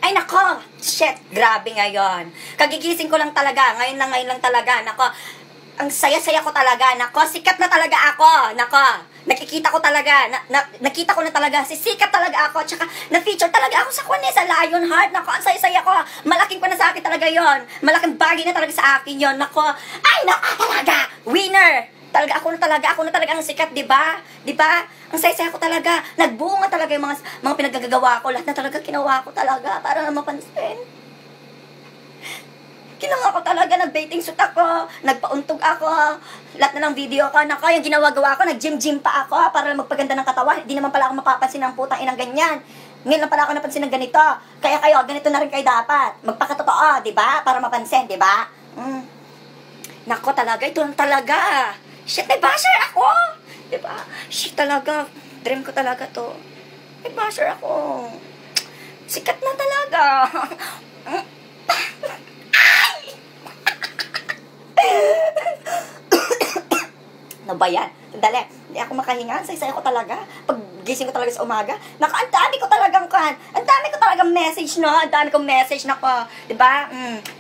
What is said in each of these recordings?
Ay nako, shit, grabe ngayon. Kagigising ko lang talaga, ngayon lang talaga, nako. Ang saya-saya ko talaga, nako, sikat na talaga ako, nako. Nakikita ko talaga, nakita ko na talaga, sisikat talaga ako, tsaka na-feature talaga ako sa kanya, sa Lionheart, nako, ang saya-saya ko. Malaking pa na sa akin talaga yon, malaking bagay na talaga sa akin yon, nako. Ay nako talaga, winner. Talaga ako na talaga ang sikat, 'di ba? 'Di ba? Ang saya-saya ko talaga. Nagbunga talaga yung mga pinaggagawa ko. Lahat na talaga ginawa ko talaga para na mapansin. Ginawa ko talaga, nag-bathing suit ako, nagpauntog ako, lahat na ng video ko, nako, yung ginawa-gawa ko, nag-gym pa ako para magpaganda ng katawan. Hindi naman pala ako mapapansin ng putang inang ganyan. Ngayon lang pala ako napansin ng ganito. Kaya kayo, ganito na rin kayo dapat. Magpakatotoo, 'di ba? Para mapansin, 'di ba? Nako talaga, ito lang talaga. Shit, may basher ako! Diba? Shit talaga. Dream ko talaga to. May basher ako. Sikat na talaga. Ano ba yan? Sandali. Hindi ako makahinga. Say-say ko talaga. Pag gising ko talaga sa umaga. Ang dami ko talagang ang dami ko talagang message, no? Ang dami kong message na ko. Diba?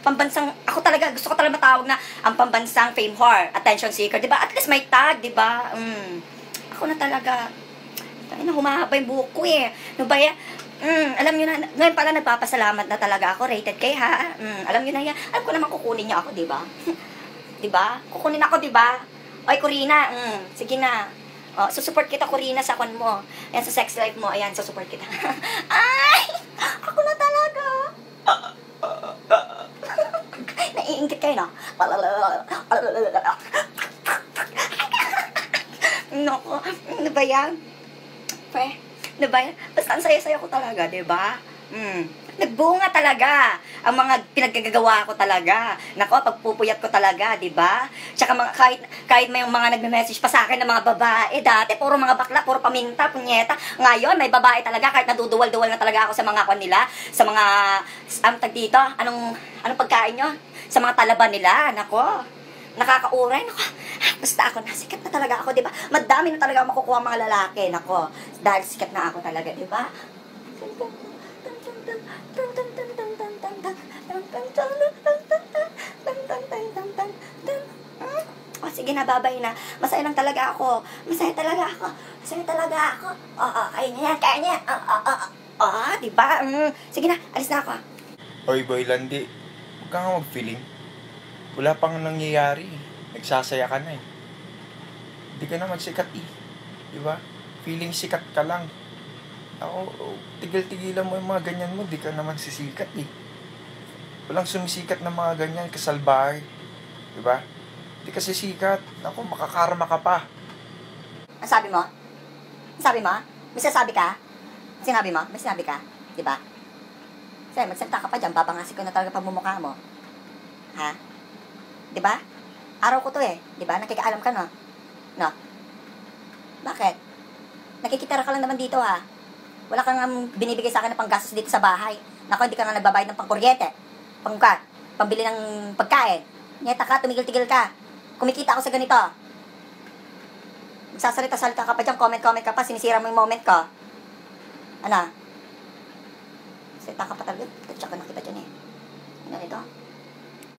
Pambansang, ako talaga, gusto ko talaga matawag na ang pambansang fame whore, attention seeker. Diba? At least may tag, diba? Ako na talaga. Humahaba yung buhok ko eh. Ano ba yan? Alam nyo na, ngayon pala nagpapasalamat na talaga ako, rated kay ha. Alam nyo na yan. Alam ko naman kukunin niyo ako, diba? Diba? Kukunin ako, diba? Oy, Corina, sige na. Susupport kita, Corina, sa kon mo. Ayan, sa sex life mo. Ayan, susupport kita. Ay! Ako na talaga. Naiingit kayo, no? Nako, ano ba yan? Pre, ano ba yan? Basta ang saya-saya ko talaga, diba? Nagbunga talaga ang mga pinaggagawa ko talaga. Nako, pagpupuyat ko talaga, 'di ba? Tsaka kahit may mga nagme-message pa sa akin ng mga babae, dati puro mga bakla, puro paminta, punyeta. Ngayon may babae talaga kahit naduduwal-duwal na talaga ako sa mga kwan nila, sa mga tag dito, anong pagkain nyo? Sa mga talaban nila, nako. Nakakauray, nako. Basta ako, sikat na talaga ako, 'di ba? Madami na talaga makukuha mga lalaki, nako. Dahil sikat na ako talaga, 'di ba? Sige na, babay na. Masaya lang talaga ako. Masaya talaga ako. Kaya niya. Diba? Sige na, alis na ako. Oy, boy, Landi. Huwag ka nga mag-feeling. Wala pang nangyayari. Nagsasaya ka na eh. Hindi ka na magsikat eh. Diba? Feeling sikat ka lang. Ako, tigil-tigilan mo yung mga ganyan mo, di ka naman sisikat eh. Walang sumisikat na mga ganyan, kasalbahay. Diba? Di ka sisikat. Ako, makakarma ka pa. Ang sabi mo? May sasabi ka? Sinabi mo? May sinabi ka? Diba? Sige, magsalita ka pa dyan, babangasin ko na talaga pagmumukha mo. Ha? Diba? Araw ko to eh. Diba? Nakikaalam ka, no? No? Bakit? Nakikitara ka lang naman dito, ha? Wala kang binibigay sa akin ng panggastos dito sa bahay. Nako, hindi ka nga nagbabayad ng pangkuryente. Pambili ng pagkain. Nyeta ka, tumigil-tigil ka. Kumikita ako sa ganito. Magsasalita-salita ka pa dyan, comment ka pa, sinisira mo yung moment ko. Ano? Salita ka pa talaga. Tatsak ka na kita dyan eh. Ano ito?